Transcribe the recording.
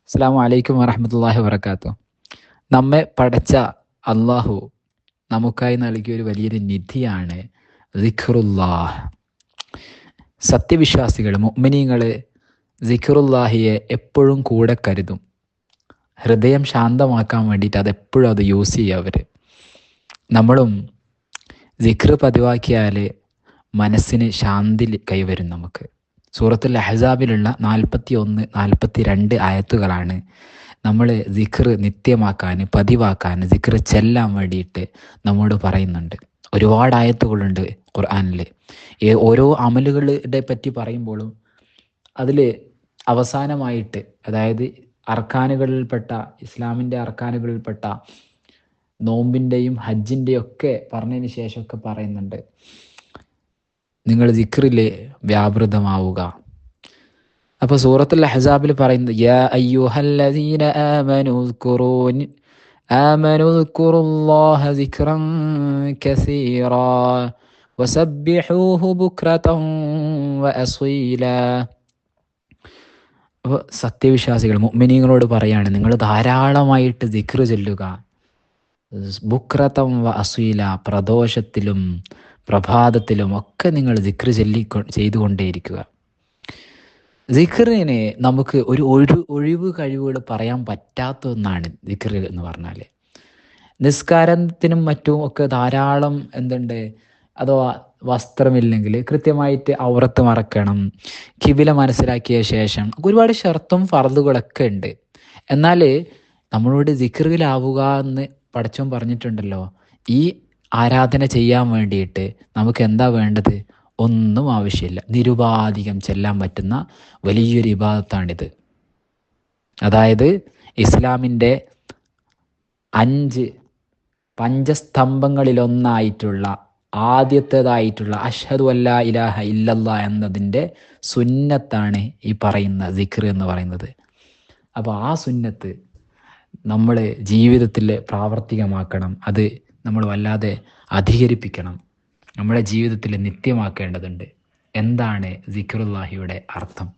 അസ്സലാമു അലൈക്കും വറഹ്മത്തുള്ളാഹി വബറകാതുഹു. നമ്മെ പടച്ച അള്ളാഹു നമുക്കായി നൽകിയ ഒരു വലിയൊരു നിധിയാണ് സിക്റുല്ലാഹ്. സത്യവിശ്വാസികൾ മുഅ്മിനീങ്ങൾ സിക്റുല്ലാഹിയെ എപ്പോഴും കൂടെ കരുതും. ഹൃദയം ശാന്തമാക്കാൻ വേണ്ടിയിട്ട് അതെപ്പോഴും അത് യൂസ് ചെയ്യുക അവർ. നമ്മളും സിക്ർ പതിവാക്കിയാൽ മനസ്സിന് ശാന്തി കൈവരും നമുക്ക്. സൂറത്തുൽ അഹ്സാബിലുള്ള 41, 42 ആയത്തുകളാണ് നമ്മൾ സിക്ർ നിത്യമാക്കാൻ, പതിവാക്കാൻ, സിക്ർ ചെല്ലാൻ വേണ്ടിയിട്ട് നമ്മോട് പറയുന്നുണ്ട്. ഒരുപാട് ആയത്തുകളുണ്ട് ഖുർആനിൽ. ഓരോ അമലുകളുടെ പറ്റി പറയുമ്പോഴും അതിൽ അവസാനമായിട്ട്, അതായത് അർക്കാനുകളിൽപ്പെട്ട, ഇസ്ലാമിൻ്റെ അർക്കാനുകളിൽപ്പെട്ട നോമ്പിൻ്റെയും ഹജ്ജിൻ്റെയും ഒക്കെ പറഞ്ഞതിന് ശേഷമൊക്കെ പറയുന്നുണ്ട്, നിങ്ങൾ സിക്റിൽ വ്യാപൃതമാവുക. അപ്പോൾ സൂറത്തുൽ അഹ്സാബിൽ പറയുന്നത് യാ അയ്യുഹല്ലദീന ആമനൂ ഉദ്കുറുല്ലാഹ സിക്റൻ കസീറാ വസബ്ബിഹൂഹു ബുക്റതൻ വഅസീലാ. അപ്പോൾ സത്യവിശ്വാസികൾ മുഅ്മിനീങ്ങളോട് പറയാണ്, നിങ്ങൾ ധാരാളമായിട്ട് സിക്ർ ചൊല്ലുക. ബുക്റതൻ വഅസീല, പ്രദോഷത്തിലും പ്രഭാതത്തിലും ഒക്കെ നിങ്ങൾ സിക്ർ ചെയ്തുകൊണ്ടേയിരിക്കുക. സിക്റിന് നമുക്ക് ഒരു ഒഴിവ് കഴിവുകൾ പറയാൻ പറ്റാത്ത ഒന്നാണ് സിക്ർ എന്ന് പറഞ്ഞാൽ. നിസ്കാരത്തിനും മറ്റും ഒക്കെ ധാരാളം എന്തുണ്ട്, അഥവാ വസ്ത്രമില്ലെങ്കിൽ കൃത്യമായിട്ട് ഔറത്ത് മറക്കണം, കിബില മനസ്സിലാക്കിയ ശേഷം ഒരുപാട് ഷർത്തും ഫർദുകളൊക്കെ ഉണ്ട്. എന്നാൽ നമ്മളോട് സിക്റിലാവുക എന്ന് പടച്ചോൻ പറഞ്ഞിട്ടുണ്ടല്ലോ. ഈ ആരാധന ചെയ്യാൻ വേണ്ടിയിട്ട് നമുക്ക് എന്താ വേണ്ടത്? ഒന്നും ആവശ്യമില്ല. നിരുപാധികം ചെല്ലാൻ പറ്റുന്ന വലിയൊരു ഇബാദത്താണിത്. അതായത് ഇസ്ലാമിൻ്റെ 5 പഞ്ചസ്തംഭങ്ങളിലൊന്നായിട്ടുള്ള ആദ്യത്തേതായിട്ടുള്ള അഷ്ഹദു അല്ലാ ഇലാഹ ഇല്ലല്ലാ എന്നതിൻ്റെ സുന്നത്താണ് ഈ പറയുന്ന സിക്ർ എന്ന് പറയുന്നത്. അപ്പോൾ ആ സുന്നത്ത് നമ്മൾ ജീവിതത്തിൽ പ്രാവർത്തികമാക്കണം. അത് നമ്മൾ വല്ലാതെ അധികരിപ്പിക്കണം. നമ്മുടെ ജീവിതത്തിൽ നിത്യമാക്കേണ്ടതുണ്ട്. എന്താണ് സിക്റുല്ലാഹിയുടെ അർത്ഥം?